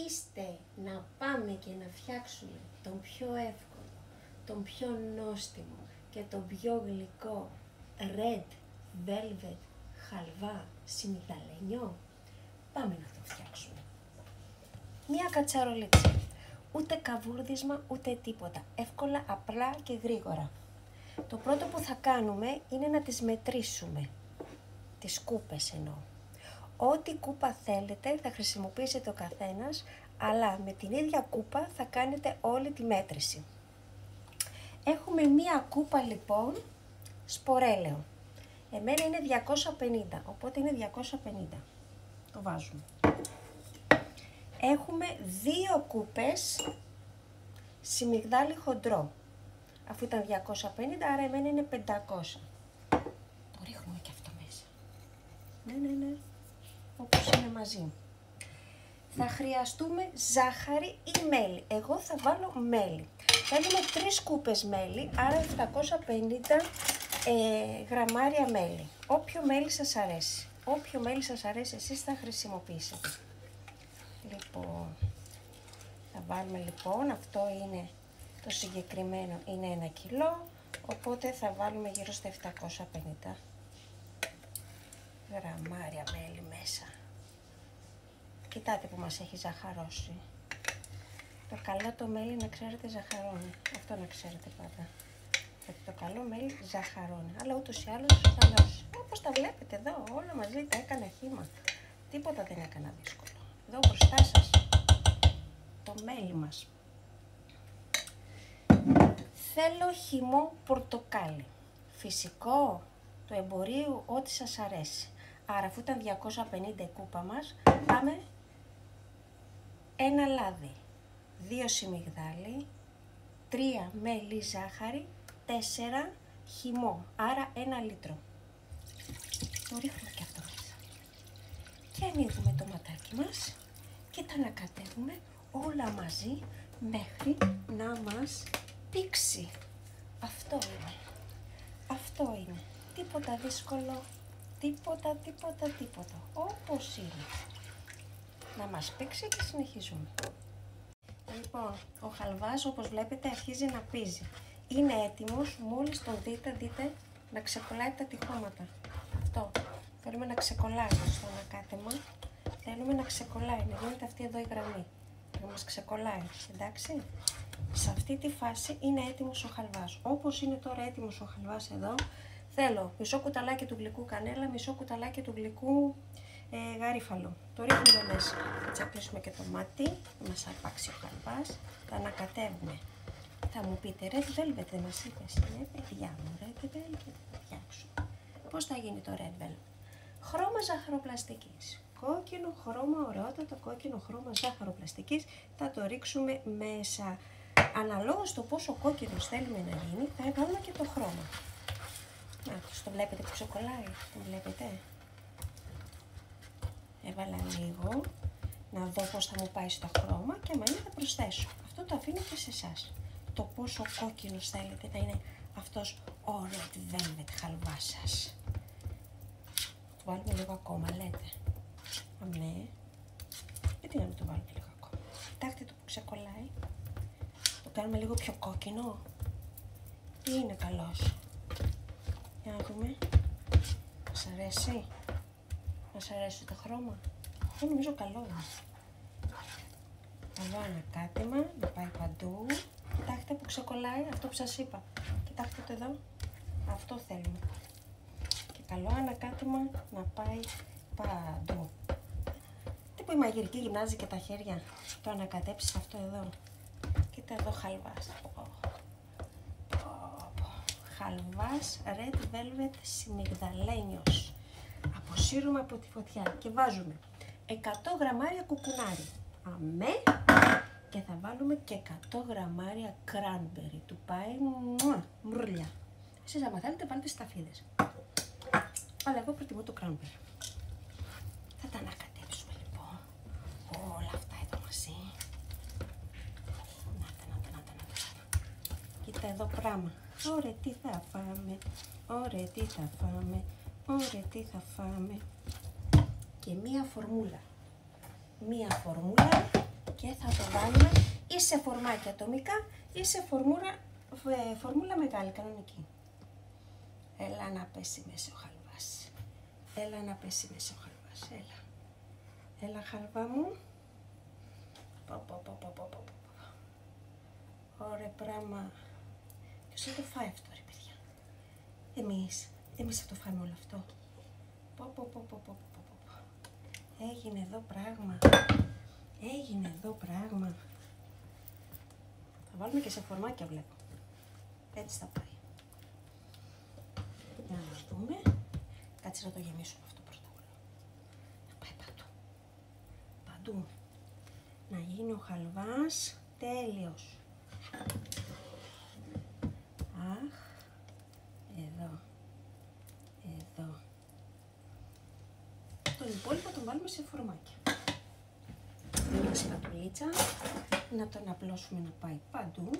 είστε να πάμε και να φτιάξουμε τον πιο εύκολο, τον πιο νόστιμο και τον πιο γλυκό red velvet χαλβά σιμιγδαλένιο, πάμε να το φτιάξουμε. Μία κατσαρολίτσα, ούτε καβούρδισμα ούτε τίποτα, εύκολα, απλά και γρήγορα. Το πρώτο που θα κάνουμε είναι να τις μετρήσουμε, τις κούπες εννοώ. Ό,τι κούπα θέλετε θα χρησιμοποιήσετε ο καθένας, αλλά με την ίδια κούπα θα κάνετε όλη τη μέτρηση. Έχουμε μία κούπα λοιπόν σπορέλαιο. Εμένα είναι 250, οπότε είναι 250. Το βάζουμε. Έχουμε 2 κούπες σιμιγδάλι χοντρό. Αφού ήταν 250, άρα εμένα είναι 500. Το ρίχνουμε και αυτό μέσα. Ναι. Όπως είναι μαζί. Θα χρειαστούμε ζάχαρη ή μέλι. Εγώ θα βάλω μέλι. Θέλουμε 3 κούπες μέλι, άρα 750 γραμμάρια μέλι. Όποιο μέλι σας αρέσει. Όποιο μέλι σας αρέσει εσείς θα χρησιμοποιήσετε. Λοιπόν, θα βάλουμε λοιπόν, αυτό είναι το συγκεκριμένο, είναι 1 κιλό, οπότε θα βάλουμε γύρω στα 750 γραμμάρια μέλι μέσα. Κοιτάτε που μας έχει ζαχαρώσει. Το καλό το μέλι, να ξέρετε, ζαχαρώνει. Αυτό να ξέρετε πάντα. Γιατί το καλό μέλι ζαχαρώνει. Αλλά ούτως ή άλλως θα δώσει. Όπως τα βλέπετε εδώ, όλα μαζί τα έκανα χύμα. Τίποτα δεν έκανα δύσκολο. Εδώ μπροστά σας το μέλι μας. Θέλω χυμό πορτοκάλι. Φυσικό, του εμπορίου, ό,τι σας αρέσει. Άρα αφού ήταν 250 η κούπα μας, πάμε 1 λάδι, 2 σιμιγδάλι, 3 μέλι ζάχαρη, 4 χυμό, άρα 1 λίτρο. Το ρίχνουμε και αυτό μέσα. Και ανοίγουμε το ματάκι μας και τα ανακατεύουμε όλα μαζί μέχρι να μας πήξει. Αυτό είναι. Αυτό είναι. Τίποτα δύσκολο. Τίποτα. Όπως είναι. Να μας πήξει και συνεχίζουμε. Λοιπόν, ο χαλβάς όπως βλέπετε αρχίζει να πίζει. Είναι έτοιμος, μόλις τον δείτε να ξεκολλάει τα τυχώματα. Αυτό. Θέλουμε να ξεκολλάει στο ανακάτεμα. Θέλουμε να ξεκολλάει, να γίνεται αυτή εδώ η γραμμή. Να μας ξεκολλάει, εντάξει. Σε αυτή τη φάση είναι έτοιμος ο χαλβάς. Όπως είναι τώρα έτοιμος ο χαλβάς εδώ, θέλω μισό κουταλάκι του γλυκού κανέλα, μισό κουταλάκι του γλυκού γαρίφαλο. Το ρίχνουμε μέσα. Θα τσαπλίσουμε και το μάτι, να μας αρπάξει ο χαλβάς. Τα ανακατεύουμε. Θα μου πείτε, red velvet δεν μας είπες? Ναι, παιδιά μου, red velvet θα φτιάξουμε. Πώς θα γίνει το red velvet? Χρώμα ζαχαροπλαστικής. Κόκκινο χρώμα, ωραιότατο κόκκινο χρώμα ζάχαροπλαστικής. Θα το ρίξουμε μέσα. Αναλόγως το πόσο κόκκινος θέλουμε να γίνει, θα έβαλουμε και το χρώμα. Να, το βλέπετε που ξεκολλάει, το βλέπετε? Έβαλα λίγο, να δω πώς θα μου πάει στο χρώμα και άμα είναι θα προσθέσω. Αυτό το αφήνω και σε εσάς. Το πόσο κόκκινος θέλετε να είναι αυτός ο red velvet χαλβάς σας. Το βάλουμε λίγο ακόμα, λέτε? Ναι. Γιατί να μην το βάλουμε λίγο ακόμα? Κοιτάξτε το που ξεκολλάει. Το κάνουμε λίγο πιο κόκκινο. Ή είναι καλός? Για να δούμε. Μας αρέσει? Μας αρέσει το χρώμα? Εγώ νομίζω καλό είναι. Καλό ανακάτεμα, να πάει παντού. Κοιτάξτε που ξεκολλάει, αυτό που σας είπα. Κοιτάξτε το εδώ. Αυτό θέλουμε. Και καλό ανακάτεμα να πάει παντού. Τι που η μαγειρική γυμνάζει και τα χέρια. Το ανακατέψεις αυτό εδώ. Κοίτα εδώ χαλβάς. Χαλβάς red velvet σιμιγδαλένιος. Αποσύρουμε από τη φωτιά και βάζουμε 100 γραμμάρια κουκουνάρι. Αμέ! Και θα βάλουμε και 100 γραμμάρια cranberry. Του πάει μουρλια. Εσείς άμα θέλετε βάλτε σταφίδες. Αλλά εγώ προτιμώ το cranberry. Θα τα ανακατέψουμε λοιπόν όλα αυτά εδώ μαζί. Να. Κοίτα εδώ πράγμα. Ωραία, τι θα φάμε. Ωραία, τι θα φάμε. Ωραία, τι θα φάμε. Και μία φορμούλα. Μία φορμούλα και θα το βάλουμε ή σε φορμάκια ατομικά ή σε φορμούλα μεγάλη, κανονική. Έλα να πέσει μέσα ο χαλβάς. Έλα να πέσει μέσα ο χαλβάς. Έλα. Έλα χαλβά μου. Ωραία πράγμα. Ποιος θα το φάει αυτό ρε παιδιά? Εμείς θα το φάμε όλο αυτό. Έγινε εδώ πράγμα. Έγινε εδώ πράγμα. Θα βάλουμε και σε φορμάκια βλέπω. Έτσι θα πάει. Για να δούμε. Κάτσε να το γεμίσουμε αυτό πρώτα όλα. Να πάει παντού. Παντού. Να γίνει ο χαλβάς τέλειος. Αχ. Εδώ. Εδώ. Τον υπόλοιπο τον βάλουμε σε φορμάκια. Μια σπατουλίτσα. Να τον απλώσουμε να πάει παντού.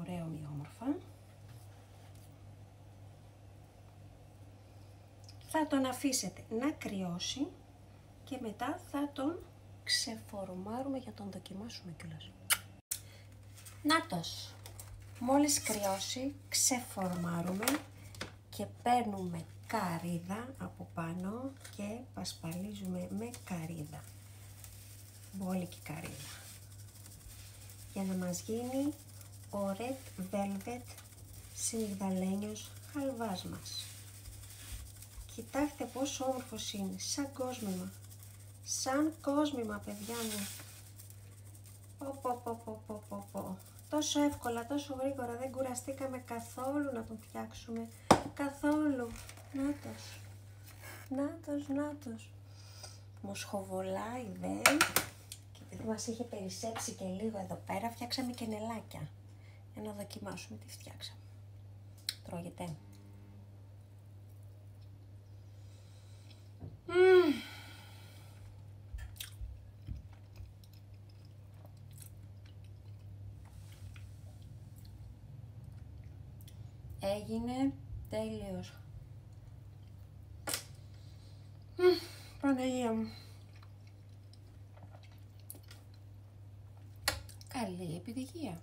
Ωραίο ομοιόμορφα. Θα τον αφήσετε να κρυώσει και μετά θα τον ξεφορμάρουμε για να τον δοκιμάσουμε κιόλας. Νάτος! Μόλις κρυώσει, ξεφορμάρουμε και παίρνουμε καρύδα από πάνω και πασπαλίζουμε με καρύδα. Μπόλικη καρύδα. Για να μας γίνει ο Red Velvet συνιγδαλένιος χαλβάς μας. Κοιτάξτε πόσο όμορφος είναι, σαν κόσμημα. Σαν κόσμημα, παιδιά μου. Τόσο εύκολα, τόσο γρήγορα, δεν κουραστήκαμε καθόλου να τον φτιάξουμε. Καθόλου. Νάτος. Νάτος, νάτος. Μοσχοβολάει δε. Και επειδή μας είχε περισσέψει και λίγο εδώ πέρα, φτιάξαμε και νελάκια. Για να δοκιμάσουμε τι φτιάξαμε. Τρώγεται. Έγινε τέλειος. Παναγία μου. Καλή επιτυχία.